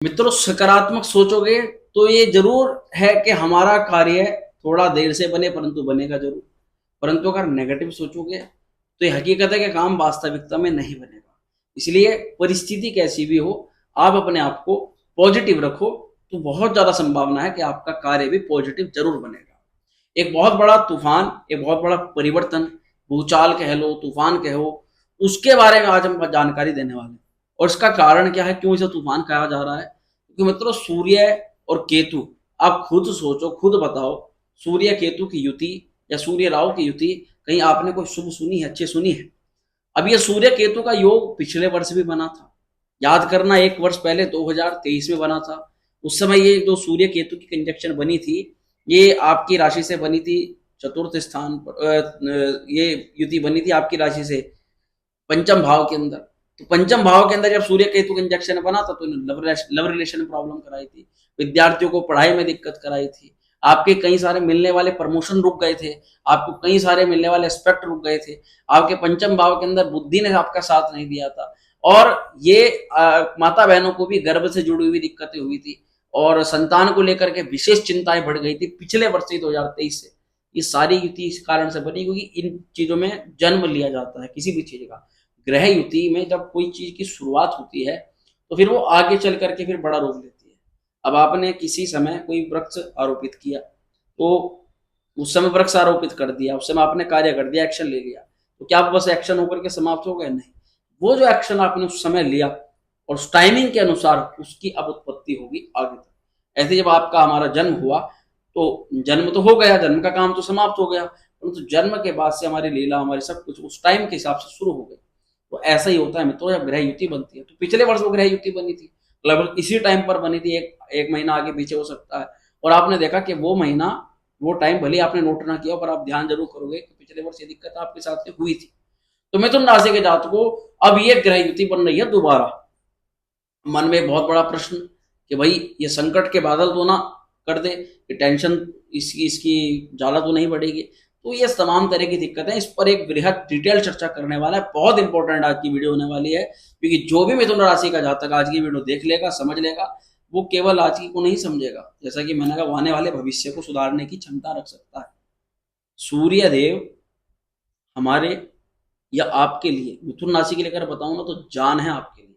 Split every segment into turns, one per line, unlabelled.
मित्रों, सकारात्मक सोचोगे तो ये जरूर है कि हमारा कार्य थोड़ा देर से बने परंतु बनेगा जरूर। परंतु अगर नेगेटिव सोचोगे तो ये हकीकत है कि काम वास्तविकता में नहीं बनेगा। इसलिए परिस्थिति कैसी भी हो, आप अपने आप को पॉजिटिव रखो तो बहुत ज्यादा संभावना है कि आपका कार्य भी पॉजिटिव जरूर बनेगा। एक बहुत बड़ा तूफान, एक बहुत बड़ा परिवर्तन, भूचाल कह लो, तूफान कहो, उसके बारे में आज हम जानकारी देने वाले हैं। और इसका कारण क्या है, क्यों इसे तूफान कहा जा रहा है? क्योंकि मित्रों, सूर्य और केतु, आप खुद सोचो, खुद बताओ, सूर्य केतु की युति या सूर्य राहु की युति कहीं आपने कोई शुभ सुनी है, अच्छी सुनी है? अब ये सूर्य केतु का योग पिछले वर्ष भी बना था। याद करना, एक वर्ष पहले 2023 में बना था। उस समय ये जो सूर्य केतु की कंजक्शन बनी थी, ये आपकी राशि से बनी थी चतुर्थ स्थान पर। ये युति बनी थी आपकी राशि से पंचम भाव के अंदर। तो पंचम भाव के अंदर जब सूर्य केतु कंजक्शन बना था तो लव रिलेशन प्रॉब्लम कराई थी, विद्यार्थियों को पढ़ाई में दिक्कत कराई थी, आपके कई सारे मिलने वाले प्रमोशन रुक गए थे, आपको कई सारे मिलने वाले एस्पेक्ट रुक गए थे, आपके पंचम भाव के अंदर बुद्धि ने आपका साथ नहीं दिया था। और ये माता बहनों को भी गर्भ से जुड़ी हुई दिक्कतें हुई थी और संतान को लेकर के विशेष चिंताएं बढ़ गई थी पिछले वर्ष 2023 से। ये सारी युति इस कारण से बनी क्योंकि इन चीजों में जन्म लिया जाता है किसी भी चीज का। ग्रह युति में जब कोई चीज की शुरुआत होती है तो फिर वो आगे चल करके फिर बड़ा रूप लेती है। अब आपने किसी समय कोई वृक्ष आरोपित किया तो उस समय वृक्ष आरोपित कर दिया, उस समय आपने कार्य कर दिया, एक्शन ले लिया, तो क्या आप बस एक्शन होकर के समाप्त हो गए? नहीं, वो जो एक्शन आपने उस समय लिया और उस टाइमिंग के अनुसार उसकी अब उत्पत्ति होगी आगे तक। ऐसे जब आपका हमारा जन्म हुआ तो जन्म तो हो गया, जन्म का काम तो समाप्त हो गया, परंतु जन्म के बाद से हमारी लीला, हमारी सब कुछ उस टाइम के हिसाब से शुरू हो गई। तो ऐसा ही होता है मित्रों, जब ग्रह युति बनती है। तो पिछले वर्ष वो ग्रह युति बनी थी, लगभग इसी टाइम पर बनी थी, एक महीना आगे पीछे हो सकता है। और आपने देखा कि वो महीना, वो टाइम भले आपने नोट ना किया पर आप ध्यान जरूर करोगे कि पिछले वर्ष ये दिक्कत आपके साथ में हुई थी। तो मिथुन राशि के जातकों, अब ये ग्रह युति बन रही है दोबारा। मन में बहुत बड़ा प्रश्न कि भाई ये संकट के बादल तो ना कर दे, ये टेंशन इसकी ज्यादा तो नहीं बढ़ेगी? तो ये तमाम तरह की दिक्कतें, इस पर एक बृहद डिटेल चर्चा करने वाला है। बहुत इंपॉर्टेंट आज की वीडियो होने वाली है, क्योंकि जो भी मिथुन राशि का जातक आज की वीडियो देख लेगा, समझ लेगा, वो केवल आज की को नहीं समझेगा, जैसा कि मैंने कहा, आने वाले भविष्य को सुधारने की क्षमता रख सकता है। सूर्य देव हमारे या आपके लिए, मिथुन राशि के लिए अगर बताऊं ना, तो जान है आपके लिए।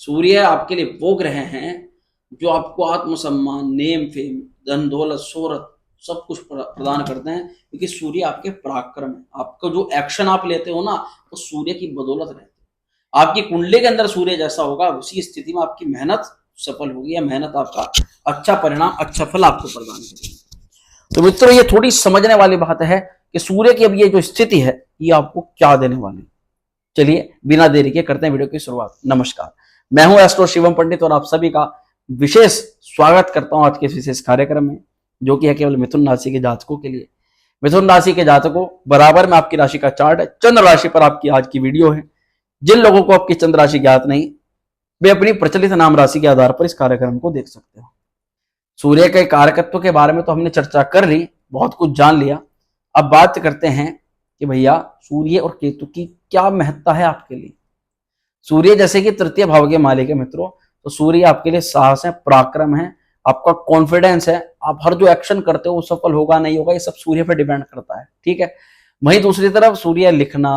सूर्य आपके लिए वो ग्रह हैं जो आपको आत्मसम्मान, नेम फेम, धन दौलत, शोहरत सब कुछ प्रदान करते हैं, क्योंकि सूर्य आपके पराक्रम है। आपका जो एक्शन आप लेते हो ना, वो सूर्य की बदौलत रहते हैं। आपकी कुंडली के अंदर सूर्य जैसा होगा, उसी स्थिति में आपकी मेहनत सफल होगी, या मेहनत आपका अच्छा परिणाम, अच्छा फल आपको प्रदान करेगी। तो मित्रों, ये थोड़ी समझने वाली बात है कि सूर्य की अब ये जो स्थिति है, ये आपको क्या देने वाली है। चलिए बिना देरी के करते हैं वीडियो की शुरुआत। नमस्कार, मैं हूं एस्ट्रो शिवम पंडित और आप सभी का विशेष स्वागत करता हूं आज के इस विशेष कार्यक्रम में, जो कि है केवल मिथुन राशि के जातकों के लिए। मिथुन राशि के जातकों, बराबर में आपकी राशि का चार्ट है, चंद्र राशि पर आपकी आज की वीडियो है। जिन लोगों को आपकी चंद्र राशि ज्ञात नहीं, वे अपनी प्रचलित नाम राशि के आधार पर इस कार्यक्रम को देख सकते हो। सूर्य के कारकत्व के बारे में तो हमने चर्चा कर ली, बहुत कुछ जान लिया। अब बात करते हैं कि भैया सूर्य और केतु की क्या महत्ता है आपके लिए। सूर्य जैसे कि तृतीय भाव के मालिक है मित्रों, तो सूर्य आपके लिए साहस है, पराक्रम है, आपका कॉन्फिडेंस है। आप हर जो एक्शन करते हो वो सफल होगा नहीं होगा, ये सब सूर्य पर डिपेंड करता है, ठीक है। वहीं दूसरी तरफ सूर्य लिखना,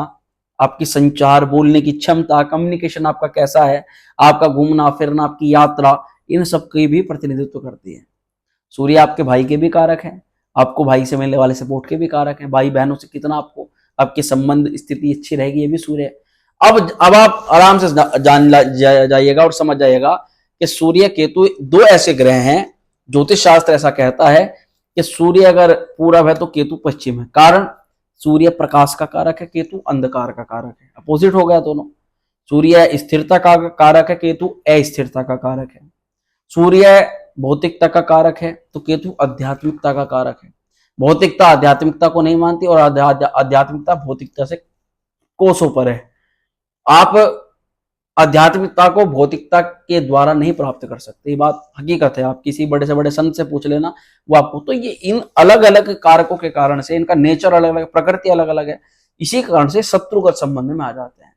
आपकी संचार, बोलने की क्षमता, कम्युनिकेशन आपका कैसा है, आपका घूमना फिरना, आपकी यात्रा, इन सब की भी प्रतिनिधित्व करती है। सूर्य आपके भाई के भी कारक है, आपको भाई से मिलने वाले सपोर्ट के भी कारक है, भाई बहनों से कितना आपको आपके संबंध स्थिति अच्छी रहेगी, ये भी सूर्य है। अब आप आराम से जान जाइएगा और समझ जाइएगा कि सूर्य केतु दो ऐसे ग्रह हैं, ज्योतिष शास्त्र ऐसा कहता है कि सूर्य अगर पूरब है तो केतु पश्चिम है। कारण, सूर्य प्रकाश का कारक है, केतु अंधकार का कारक है, अपोजिट हो गया दोनों। सूर्य स्थिरता का कारक है, केतु अस्थिरता का कारक है। सूर्य भौतिकता का कारक है तो केतु आध्यात्मिकता का कारक है। भौतिकता आध्यात्मिकता को नहीं मानती और आध्यात्मिकता भौतिकता से कोसों पर है। आप आध्यात्मिकता को भौतिकता के द्वारा नहीं प्राप्त कर सकते, ये बात हकीकत है। आप किसी बड़े से बड़े संत से पूछ लेना, वो आपको, तो ये इन अलग अलग कारकों के कारण से, इनका नेचर अलग अलग, प्रकृति अलग अलग है, इसी कारण से शत्रुगत संबंध में आ जाते हैं।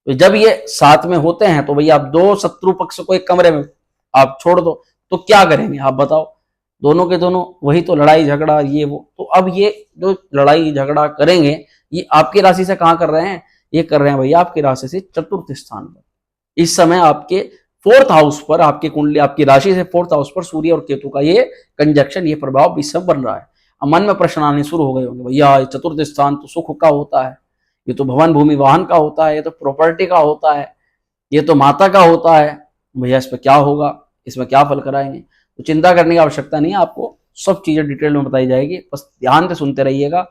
तो जब ये साथ में होते हैं तो भैया आप दो शत्रु पक्ष को एक कमरे में आप छोड़ दो, तो क्या करेंगे आप बताओ? दोनों के दोनों वही तो लड़ाई झगड़ा ये वो। तो अब ये जो लड़ाई झगड़ा करेंगे, ये आपकी राशि से कहाँ कर रहे हैं? ये कर रहे हैं भैया आपकी राशि से चतुर्थ स्थान पर। इस समय आपके फोर्थ हाउस पर, आपकी कुंडली, आपकी राशि से फोर्थ हाउस पर सूर्य और केतु का ये कंजक्शन, ये प्रभाव इस समय बन रहा है। अब मन में प्रश्न आने शुरू हो गए होंगे, भैया चतुर्थ स्थान तो सुख का होता है, ये तो भवन भूमि वाहन का होता है, ये तो प्रॉपर्टी का होता है, ये तो माता का होता है, भैया इस पर क्या होगा, इसमें क्या फल कराएंगे? तो चिंता करने की आवश्यकता नहीं है, आपको सब चीजें डिटेल में बताई जाएगी, बस ध्यान से सुनते रहिएगा।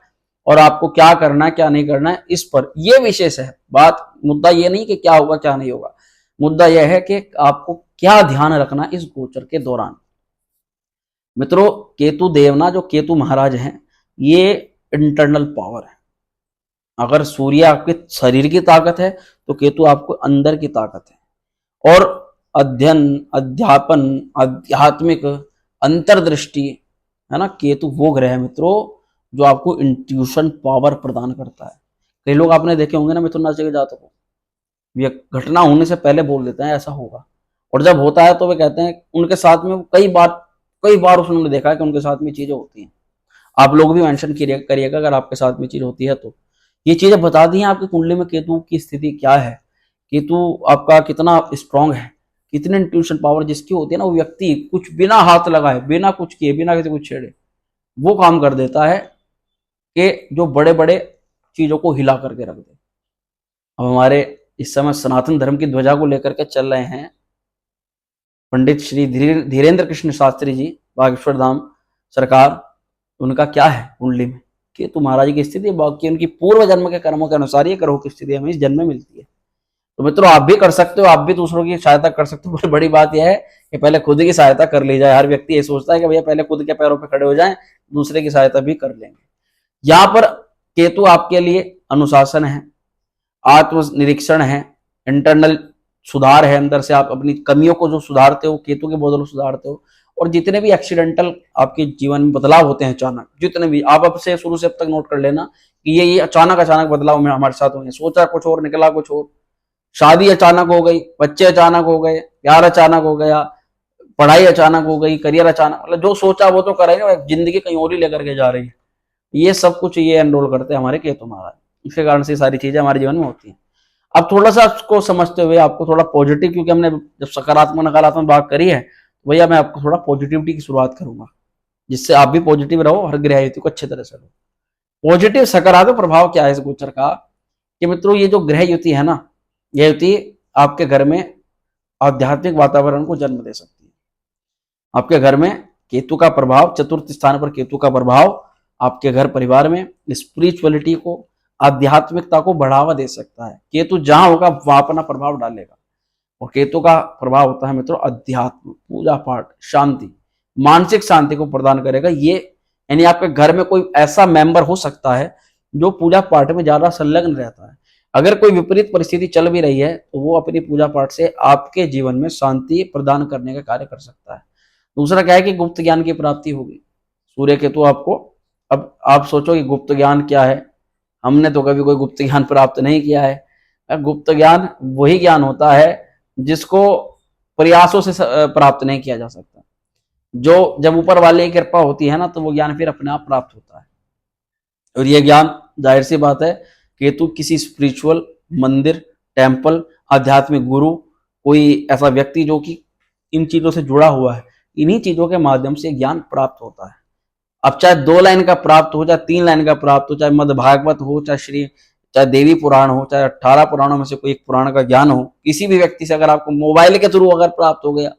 और आपको क्या करना है क्या नहीं करना है इस पर ये विशेष है बात। मुद्दा ये नहीं कि क्या होगा क्या नहीं होगा, मुद्दा यह है कि आपको क्या ध्यान रखना इस गोचर के दौरान। मित्रों, केतु देवना, जो केतु महाराज हैं, ये इंटरनल पावर है। अगर सूर्य आपके शरीर की ताकत है तो केतु आपको अंदर की ताकत है। और अध्ययन, अध्यापन, आध्यात्मिक अंतर्दृष्टि, है ना, केतु वो ग्रह है मित्रों जो आपको इंट्यूशन पावर प्रदान करता है। कई लोग आपने देखे होंगे ना मिथुन राशि के जातकों, ये घटना होने से पहले बोल देते हैं ऐसा होगा, और जब होता है तो वे कहते हैं उनके साथ में कई बार उन्होंने देखा है कि उनके साथ में चीजें होती हैं। आप लोग भी मेंशन करिएगा अगर आपके साथ में चीज होती है तो। ये चीजें बता दी हैं आपकी कुंडली में केतु की स्थिति क्या है, केतु आपका कितना स्ट्रांग है, कितने इंट्यूशन पावर जिसकी होती है ना, वो व्यक्ति कुछ बिना हाथ लगाए, बिना कुछ किए, बिना किसी कुछ छेड़े वो काम कर देता है कि जो बड़े बड़े चीजों को हिला करके रख दे। अब हमारे इस समय सनातन धर्म की ध्वजा को लेकर के चल रहे हैं पंडित श्री धीरेन्द्र कृष्ण शास्त्री जी, बागेश्वर धाम सरकार। उनका क्या है कुंडली में? केतु महाराज की स्थिति, बाकी उनकी पूर्व जन्म के कर्मों के अनुसार ये ग्रहों की स्थिति हमें इस जन्म में मिलती है। तो मित्रों, आप भी कर सकते हो, आप भी दूसरों की सहायता कर सकते हो। बड़ी बात यह है कि पहले खुद की सहायता कर ली जाए। हर व्यक्ति ये सोचता है कि भैया पहले खुद के पैरों पर खड़े हो जाएं, दूसरे की सहायता भी कर लेंगे। यहाँ पर केतु आपके लिए अनुशासन है, आत्मनिरीक्षण है, इंटरनल सुधार है, अंदर से आप अपनी कमियों को जो सुधारते हो, केतु के बदौलत सुधारते हो। और जितने भी एक्सीडेंटल आपके जीवन में बदलाव होते हैं अचानक, जितने भी आप अब से शुरू से अब तक नोट कर लेना कि ये अचानक बदलाव में हमारे साथ हुए, सोचा कुछ और निकला कुछ और। शादी अचानक हो गई, बच्चे अचानक हो गए, प्यार अचानक हो गया, पढ़ाई अचानक हो गई, करियर अचानक, मतलब जो सोचा वो तो कर रहे हैं, जिंदगी कहीं और ही लेकर के जा रही है। ये सब कुछ ये एनरोल करते हैं हमारे केतु महाराज। इसके कारण से सारी चीजें हमारे जीवन में होती हैं। अब थोड़ा सा उसको समझते हुए आपको थोड़ा पॉजिटिव, क्योंकि हमने जब सकारात्मक नकारात्मक बात करी है तो भैया मैं आपको थोड़ा पॉजिटिविटी की शुरुआत करूंगा, जिससे आप भी पॉजिटिव रहो, हर ग्रह युति को अच्छे तरह से लो। पॉजिटिव सकारात्मक प्रभाव क्या है इस गोचर का कि मित्रों, ये जो ग्रह युति है ना, यह युति आपके घर में आध्यात्मिक वातावरण को जन्म दे सकती है। आपके घर में केतु का प्रभाव, चतुर्थ स्थान पर केतु का प्रभाव आपके घर परिवार में स्पिरिचुअलिटी को, आध्यात्मिकता को बढ़ावा दे सकता है। केतु जहां होगा वहां अपना प्रभाव डालेगा। और केतु का प्रभाव होता है मित्रों अध्यात्म, पूजा पाठ, शांति, मानसिक शांति को प्रदान करेगा। ये यानी आपके घर में कोई ऐसा मेंबर हो सकता है जो पूजा पाठ में ज्यादा संलग्न रहता है। अगर कोई विपरीत परिस्थिति चल भी रही है तो वो अपनी पूजा पाठ से आपके जीवन में शांति प्रदान करने का कार्य कर सकता है। दूसरा क्या है कि गुप्त ज्ञान की प्राप्ति होगी। सूर्य केतु आपको, अब आप सोचो कि गुप्त ज्ञान क्या है, हमने तो कभी कोई गुप्त ज्ञान प्राप्त नहीं किया है। गुप्त ज्ञान वही ज्ञान होता है जिसको प्रयासों से प्राप्त नहीं किया जा सकता। जो जब ऊपर वाले की कृपा होती है ना, तो वो ज्ञान फिर अपने आप प्राप्त होता है। और ये ज्ञान जाहिर सी बात है केतु किसी स्पिरिचुअल मंदिर, टेम्पल, आध्यात्मिक गुरु, कोई ऐसा व्यक्ति जो कि इन चीजों से जुड़ा हुआ है, इन्हीं चीजों के माध्यम से ज्ञान प्राप्त होता है। अब चाहे 2 लाइन का प्राप्त हो, चाहे 3 लाइन का प्राप्त हो, चाहे मध्य भागवत हो, चाहे देवी पुराण हो, चाहे 18 पुराणों में से कोई एक पुराण का ज्ञान हो, किसी भी व्यक्ति से अगर आपको मोबाइल के थ्रू अगर प्राप्त हो गया,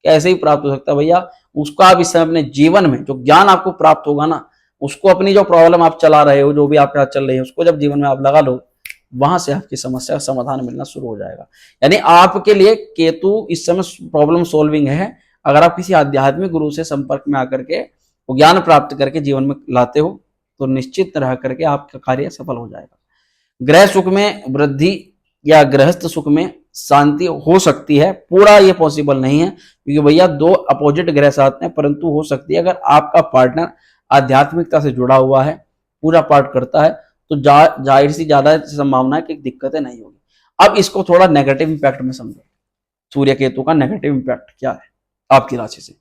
कैसे ही प्राप्त हो सकता है भैया, उसका आप इस समय अपने जीवन में जो ज्ञान आपको प्राप्त होगा ना, उसको अपनी जो प्रॉब्लम आप चला रहे हो, जो भी आपके साथ चल रही है, उसको जब जीवन में आप लगा लो, वहां से आपकी समस्या का समाधान मिलना शुरू हो जाएगा। यानी आपके लिए केतु इस समय प्रॉब्लम सोल्विंग है। अगर आप किसी आध्यात्मिक गुरु से संपर्क में आकर के ज्ञान प्राप्त करके जीवन में लाते हो तो निश्चित रह करके आपका कार्य सफल हो जाएगा। ग्रह सुख में वृद्धि या गृहस्थ सुख में शांति हो सकती है, पूरा ये पॉसिबल नहीं है क्योंकि भैया 2 अपोजिट ग्रह साथ में, परंतु हो सकती है अगर आपका पार्टनर आध्यात्मिकता से जुड़ा हुआ है, पूजा पाठ करता है, तो जाहिर सी ज्यादा संभावना है कि दिक्कतें नहीं होगी। अब इसको थोड़ा नेगेटिव इंपैक्ट में समझो। सूर्य केतु का नेगेटिव इंपैक्ट क्या है? आपकी राशि से।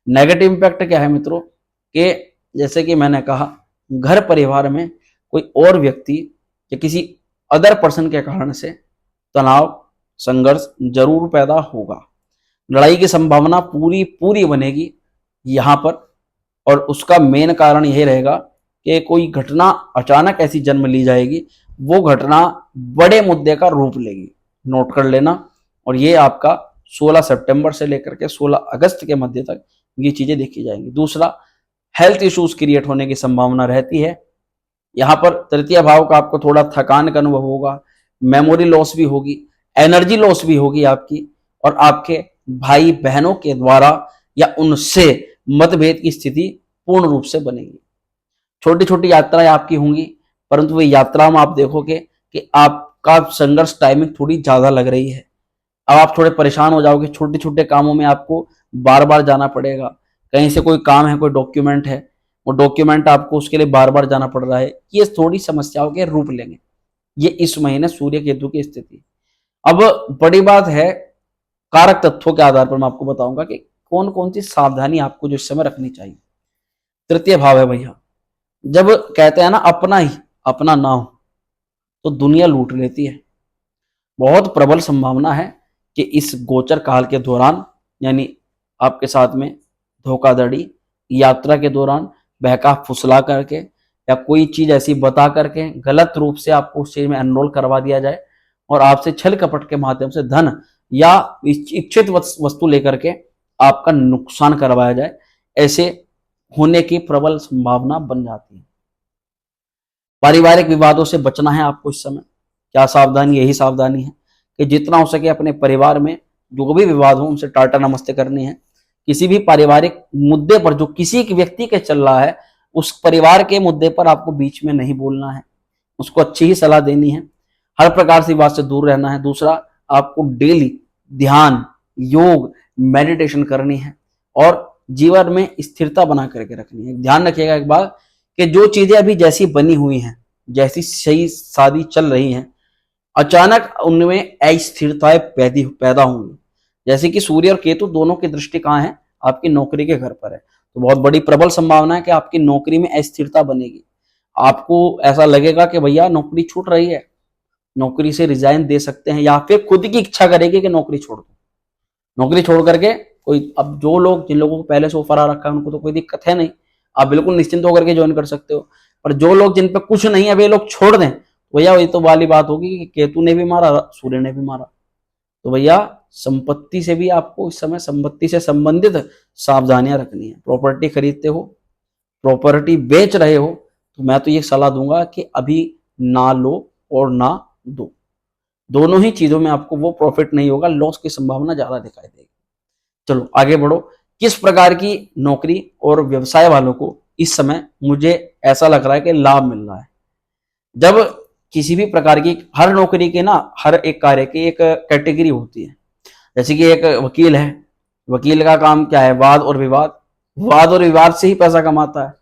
नेगेटिव इम्पैक्ट क्या है मित्रों, कि जैसे कि मैंने कहा, घर परिवार में कोई और व्यक्ति या किसी अदर पर्सन के कारण से तनाव, संघर्ष जरूर पैदा होगा। लड़ाई की संभावना पूरी पूरी बनेगी यहाँ पर, और उसका मेन कारण यही रहेगा कि कोई घटना अचानक ऐसी जन्म ली जाएगी, वो घटना बड़े मुद्दे का रूप लेगी। नोट कर लेना। और ये आपका 16 सितंबर से लेकर के 16 अगस्त के मध्य तक ये चीजें देखी जाएंगी। दूसरा, हेल्थ इश्यूज क्रिएट होने की संभावना रहती है। यहाँ पर तृतीय भाव का आपको थोड़ा थकान का अनुभव होगा, मेमोरी लॉस भी होगी, एनर्जी लॉस भी होगी आपकी, और आपके भाई बहनों के द्वारा या उनसे मतभेद की स्थिति पूर्ण रूप से बनेगी। छोटी छोटी यात्राएं आपकी होंगी, परंतु वे यात्रा में आप देखोगे कि आपका संघर्ष टाइमिंग थोड़ी ज्यादा लग रही है। अब आप थोड़े परेशान हो जाओगे, छोटे छोटे कामों में आपको बार बार जाना पड़ेगा। कहीं से कोई काम है, कोई डॉक्यूमेंट है, वो डॉक्यूमेंट आपको उसके लिए बार बार जाना पड़ रहा है, ये थोड़ी समस्याओं के रूप लेंगे। ये इस महीने सूर्य केतु की स्थिति। अब बड़ी बात है, कारक तत्वों के आधार पर मैं आपको बताऊंगा कि कौन कौन सी सावधानी आपको जो इस समय रखनी चाहिए। तृतीय भाव है भैया, जब कहते हैं ना अपना ही अपना ना हो तो दुनिया लूट लेती है। बहुत प्रबल संभावना है कि इस गोचर काल के दौरान, यानी आपके साथ में धोखाधड़ी, यात्रा के दौरान बहका फुसला करके या कोई चीज ऐसी बता करके गलत रूप से आपको उस चीज में एनरोल करवा दिया जाए और आपसे छल कपट के माध्यम से धन या इच्छित वस्तु लेकर के आपका नुकसान करवाया जाए, ऐसे होने की प्रबल संभावना बन जाती है। पारिवारिक विवादों से बचना है आपको इस समय। क्या सावधानी? यही सावधानी है कि जितना हो सके अपने परिवार में जो भी विवाद हो उनसे टाटा नमस्ते करनी है। किसी भी पारिवारिक मुद्दे पर जो किसी एक व्यक्ति के चल रहा है, उस परिवार के मुद्दे पर आपको बीच में नहीं बोलना है, उसको अच्छी ही सलाह देनी है, हर प्रकार से विवाद से दूर रहना है। दूसरा, आपको डेली ध्यान, योग, मेडिटेशन करनी है और जीवन में स्थिरता बना करके रखनी है। ध्यान रखिएगा एक बात कि जो चीजें अभी जैसी बनी हुई हैं, जैसी सही शादी चल रही हैं, अचानक उनमें अस्थिरताएं पैदा होंगी। जैसे कि सूर्य और केतु दोनों की दृष्टि कहाँ है? आपकी नौकरी के घर पर है, तो बहुत बड़ी प्रबल संभावना है कि आपकी नौकरी में अस्थिरता बनेगी। आपको ऐसा लगेगा कि भैया नौकरी छूट रही है, नौकरी से रिजाइन दे सकते हैं, या फिर खुद की इच्छा करेगी कि नौकरी छोड़ दो। नौकरी छोड़ करके कोई, अब जो लोग, जिन लोगों को पहले से ऑफर आ रखा है उनको तो कोई दिक्कत है नहीं, आप बिल्कुल निश्चिंत होकर के ज्वाइन कर सकते हो। पर जो लोग, जिन पे कुछ नहीं है, वे लोग छोड़ दें, भैया वही तो वाली बात होगी कि केतु ने भी मारा, सूर्य ने भी मारा। तो भैया संपत्ति से भी आपको इस समय संपत्ति से संबंधित सावधानियां रखनी है। प्रॉपर्टी खरीदते हो, प्रॉपर्टी बेच रहे हो, तो मैं तो ये सलाह दूंगा कि अभी ना लो और ना दो। दोनों ही चीजों में आपको वो प्रॉफिट नहीं होगा, लॉस की संभावना ज्यादा दिखाई देगी। चलो आगे बढ़ो। किस प्रकार की नौकरी और व्यवसाय वालों को इस समय मुझे ऐसा लग रहा है कि लाभ मिल रहा है? जब किसी भी प्रकार की, हर नौकरी के ना, हर एक कार्य की एक कैटेगरी होती है। जैसे कि एक वकील है, वकील का काम क्या है? वाद और विवाद। वाद और विवाद से ही पैसा कमाता है।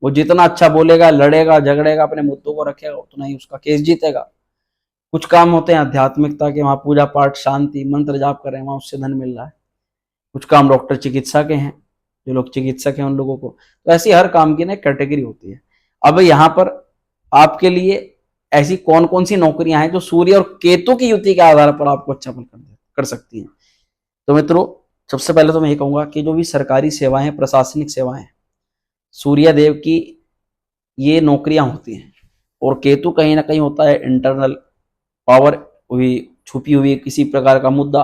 वो जितना अच्छा बोलेगा, लड़ेगा, झगड़ेगा, अपने मुद्दों को रखेगा, उतना ही उसका केस जीतेगा। कुछ काम होते हैं आध्यात्मिकता के, वहां पूजा पाठ, शांति, मंत्र जाप कर रहे हैं, वहां उससे धन मिल रहा है। कुछ काम डॉक्टर चिकित्सा के हैं, जो लोग चिकित्सक हैं उन लोगों को। तो ऐसी हर काम की ना कैटेगरी होती है। अब यहाँ पर आपके लिए ऐसी कौन कौन सी नौकरियां हैं जो सूर्य और केतु की युति के आधार पर आपको अच्छा फल कर सकती हैं? तो मित्रों, सबसे पहले तो मैं ये कहूंगा कि जो भी सरकारी सेवाएं हैं, प्रशासनिक सेवाएं हैं, सूर्य देव की ये नौकरियां होती हैं। और केतु कहीं ना कहीं होता है इंटरनल पावर हुई, छुपी हुई किसी प्रकार का मुद्दा।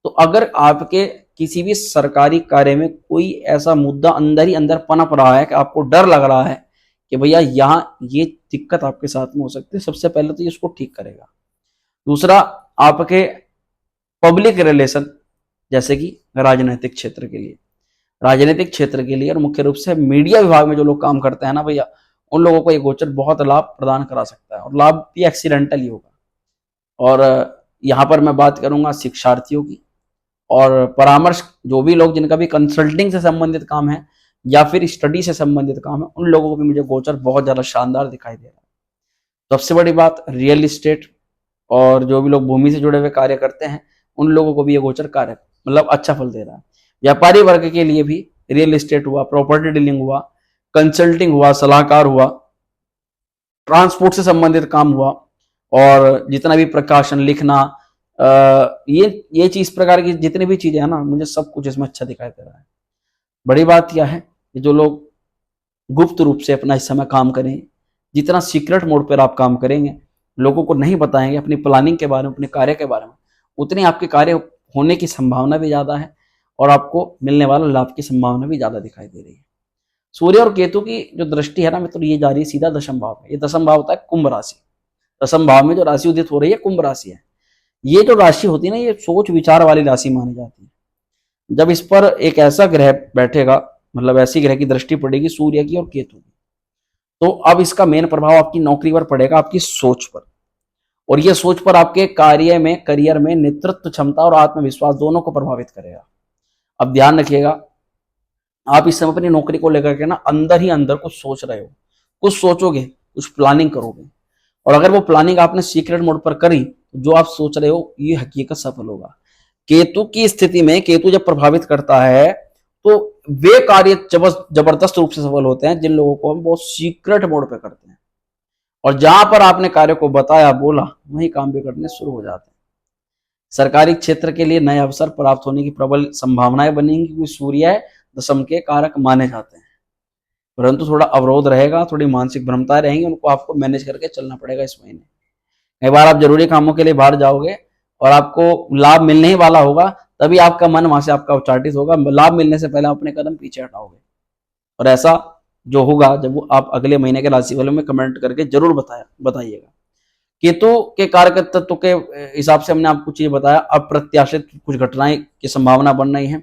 तो अगर आपके किसी भी सरकारी कार्य में कोई ऐसा मुद्दा अंदर ही अंदर पनप रहा है कि आपको डर लग रहा है कि भैया यहाँ ये दिक्कत आपके साथ में हो सकती है, सबसे पहले तो ये उसको ठीक करेगा। दूसरा, आपके पब्लिक रिलेशन, जैसे कि राजनीतिक क्षेत्र के लिए, राजनीतिक क्षेत्र के लिए और मुख्य रूप से मीडिया विभाग में जो लोग काम करते हैं ना भैया, उन लोगों को ये गोचर बहुत लाभ प्रदान करा सकता है, और लाभ भी एक्सीडेंटल ही होगा। और यहाँ पर मैं बात करूंगा शिक्षार्थियों की, और परामर्श, जो भी लोग, जिनका भी कंसल्टिंग से संबंधित काम है या फिर स्टडी से संबंधित काम है, उन लोगों को भी मुझे गोचर बहुत ज्यादा शानदार दिखाई दे रहा है। सबसे बड़ी बात, रियल इस्टेट और जो भी लोग भूमि से जुड़े हुए कार्य करते हैं, उन लोगों को भी ये गोचर कार्य मतलब अच्छा फल दे रहा है। व्यापारी वर्ग के लिए भी रियल एस्टेट हुआ, प्रॉपर्टी डीलिंग हुआ, कंसल्टिंग हुआ, सलाहकार हुआ, ट्रांसपोर्ट से संबंधित काम हुआ, और जितना भी प्रकाशन, लिखना, ये चीज प्रकार की जितनी भी चीजें हैं ना, मुझे सब कुछ इसमें अच्छा दिखाई दे रहा है। बड़ी बात यह है कि जो लोग गुप्त रूप से अपना इस समय काम करें, जितना सीक्रेट मोड पर आप काम करेंगे, लोगों को नहीं बताएंगे अपनी प्लानिंग के बारे में, अपने कार्य के बारे में, उतनी आपके कार्य होने की संभावना भी ज्यादा है और आपको मिलने वाला लाभ की संभावना भी ज्यादा दिखाई दे रही है। सूर्य और केतु की जो दृष्टि है ना मित्र, ये जा रही है सीधा दशम भाव में। ये दशम भाव होता है कुंभ राशि। दशम भाव में जो राशि उदित हो रही है कुंभ राशि है। ये जो राशि होती है ना, ये सोच विचार वाली राशि मानी जाती है। जब इस पर एक ऐसा ग्रह बैठेगा, मतलब ऐसी ग्रह की दृष्टि पड़ेगी सूर्य की और केतु की, तो अब इसका मेन प्रभाव आपकी नौकरी पर पड़ेगा, आपकी सोच पर। और ये सोच पर आपके कार्य में, करियर में नेतृत्व क्षमता और आत्मविश्वास दोनों को प्रभावित करेगा। अब ध्यान रखिएगा, आप इस समय अपनी नौकरी को लेकर के ना अंदर ही अंदर कुछ सोच रहे हो, कुछ सोचोगे, कुछ प्लानिंग करोगे, और अगर वो प्लानिंग आपने सीक्रेट मोड पर करी, जो आप सोच रहे हो ये हकीकत सफल होगा। केतु की स्थिति में, केतु जब प्रभावित करता है तो वे कार्य जबरदस्त रूप से सफल होते हैं जिन लोगों को हम बहुत सीक्रेट मोड पे करते हैं, और जहां पर आपने कार्य को बताया, बोला, वही काम भी करने शुरू हो जाते हैं। सरकारी क्षेत्र के लिए नए अवसर प्राप्त होने की प्रबल संभावनाएं बनेंगी, क्योंकि सूर्य दशम के कारक माने जाते हैं। परंतु थोड़ा अवरोध रहेगा, थोड़ी मानसिक भ्रमताएं रहेंगी, उनको आपको मैनेज करके चलना पड़ेगा इस महीने। कई बार आप जरूरी कामों के लिए बाहर जाओगे और आपको लाभ मिलने ही वाला होगा, तभी आपका मन वहां से आपका उच्चाटित होगा। लाभ मिलने से पहले अपने कदम पीछे हटाओगे। और ऐसा जो होगा, जब वो आप अगले महीने के राशिफल में कमेंट करके जरूर बताइएगा। केतु के कारक तत्व के हिसाब से हमने आपको चीज बताया। अप्रत्याशित कुछ घटनाएं की संभावना बन रही है।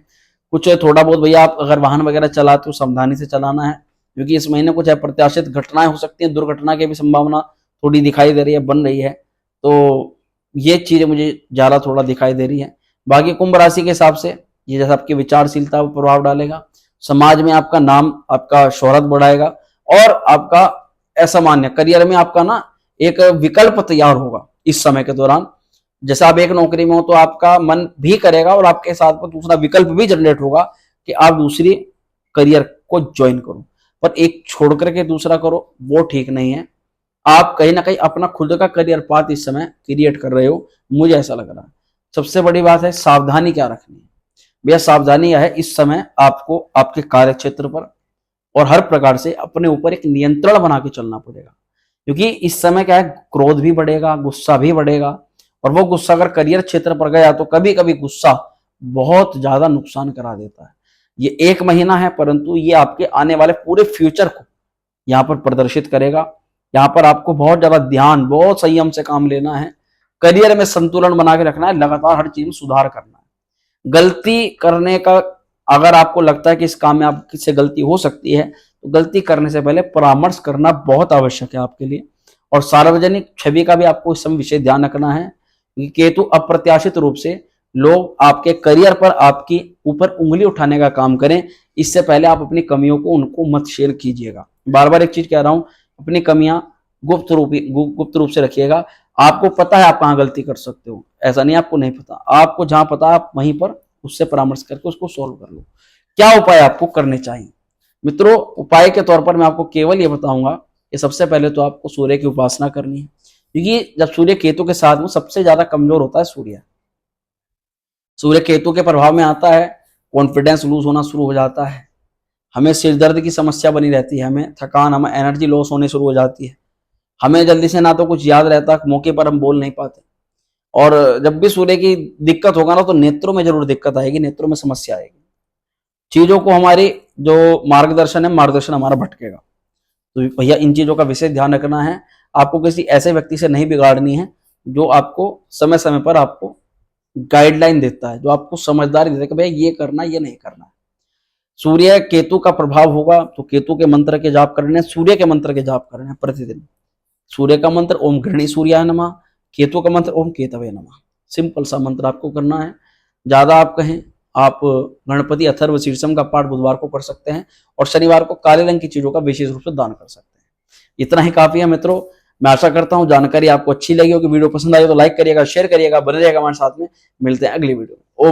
कुछ थोड़ा बहुत भैया आप अगर वाहन वगैरह चलाते हो, सावधानी से चलाना है, क्योंकि इस महीने कुछ अप्रत्याशित घटनाएं हो सकती हैं। दुर्घटना की भी संभावना थोड़ी दिखाई दे रही है, बन रही है। तो ये चीजें मुझे ज्यादा थोड़ा दिखाई दे रही है। बाकी कुंभ राशि के हिसाब से ये जैसा आपकी विचारशीलता पर प्रभाव डालेगा, समाज में आपका नाम, आपका शोहरत बढ़ाएगा, और आपका असामान्य करियर में आपका ना एक विकल्प तैयार होगा इस समय के दौरान। जैसे आप एक नौकरी में हो तो आपका मन भी करेगा और आपके साथ में दूसरा विकल्प भी जनरेट होगा कि आप दूसरी करियर को ज्वाइन करो, पर एक छोड़ करके दूसरा करो, वो ठीक नहीं है। आप कहीं ना कहीं अपना खुद का करियर पाथ इस समय क्रिएट कर रहे हो, मुझे ऐसा लग रहा है। सबसे बड़ी बात है सावधानी क्या रखनी है भैया। सावधानी यह है, इस समय आपको आपके कार्य क्षेत्र पर और हर प्रकार से अपने ऊपर एक नियंत्रण बना के चलना पड़ेगा, क्योंकि इस समय क्या है, क्रोध भी बढ़ेगा, गुस्सा भी बढ़ेगा, और वो गुस्सा अगर करियर क्षेत्र पर गया तो कभी कभी गुस्सा बहुत ज्यादा नुकसान करा देता है। ये एक महीना है, परंतु ये आपके आने वाले पूरे फ्यूचर को यहाँ पर प्रदर्शित करेगा। यहाँ पर आपको बहुत ज्यादा ध्यान, बहुत संयम से काम लेना है। करियर में संतुलन बना के रखना है, लगातार हर चीज में सुधार करना है। गलती करने का, अगर आपको लगता है कि इस काम में आपसे गलती हो सकती है, तो गलती करने से पहले परामर्श करना बहुत आवश्यक है आपके लिए। और सार्वजनिक छवि का भी आपको इस समय विशेष ध्यान रखना है, क्योंकि केतु अप्रत्याशित रूप से लोग आपके करियर पर आपकी ऊपर उंगली उठाने का काम करें, इससे पहले आप अपनी कमियों को उनको मत शेयर कीजिएगा। बार बार एक चीज कह रहा हूं, अपनी कमियां गुप्त रूप से रखिएगा। आपको पता है आप कहाँ गलती कर सकते हो, ऐसा नहीं आपको नहीं पता। आपको जहां पता आप वहीं पर उससे परामर्श करके उसको सोल्व कर लो। क्या उपाय आपको करने चाहिए मित्रों? उपाय के तौर पर मैं आपको केवल ये बताऊंगा कि सबसे पहले तो आपको सूर्य की उपासना करनी है, क्योंकि जब सूर्य केतु के साथ में सबसे ज्यादा कमजोर होता है सूर्य। सूर्य केतु के प्रभाव में आता है, कॉन्फिडेंस लूज होना शुरू हो जाता है, हमें सिर दर्द की समस्या बनी रहती है, हमें थकान, हमें एनर्जी लॉस होने शुरू हो जाती है, हमें जल्दी से ना तो कुछ याद रहता, मौके पर हम बोल नहीं पाते। और जब भी सूर्य की दिक्कत होगा ना, तो नेत्रों में जरूर दिक्कत आएगी, नेत्रों में समस्या आएगी। चीजों को हमारी जो मार्गदर्शन हमारा भटकेगा। तो भैया इन चीजों का विशेष ध्यान रखना है। आपको किसी ऐसे व्यक्ति से नहीं बिगाड़नी है जो आपको समय समय पर आपको गाइडलाइन देता है, जो आपको समझदारी देता है कि भैया ये करना, ये नहीं करना। सूर्य केतु का प्रभाव होगा तो केतु के मंत्र के जाप करने, सूर्य के मंत्र के जाप करने प्रतिदिन। सूर्य का मंत्र ओम गृणी सूर्याय नमः, केतु का मंत्र ओम केतवे नमः। सिंपल सा मंत्र आपको करना है। ज्यादा आप कहें, आप गणपति अथर्व शीर्षम का पाठ बुधवार को कर सकते हैं, और शनिवार को काले रंग की चीजों का विशेष रूप से दान कर सकते हैं। इतना ही काफी है मित्रों। मैं आशा करता हूं जानकारी आपको अच्छी लगी होगी। वीडियो पसंद आई हो तो लाइक करिएगा, शेयर करिएगा, बने रहिएगा हमारे साथ में। मिलते हैं अगली वीडियो में। ओम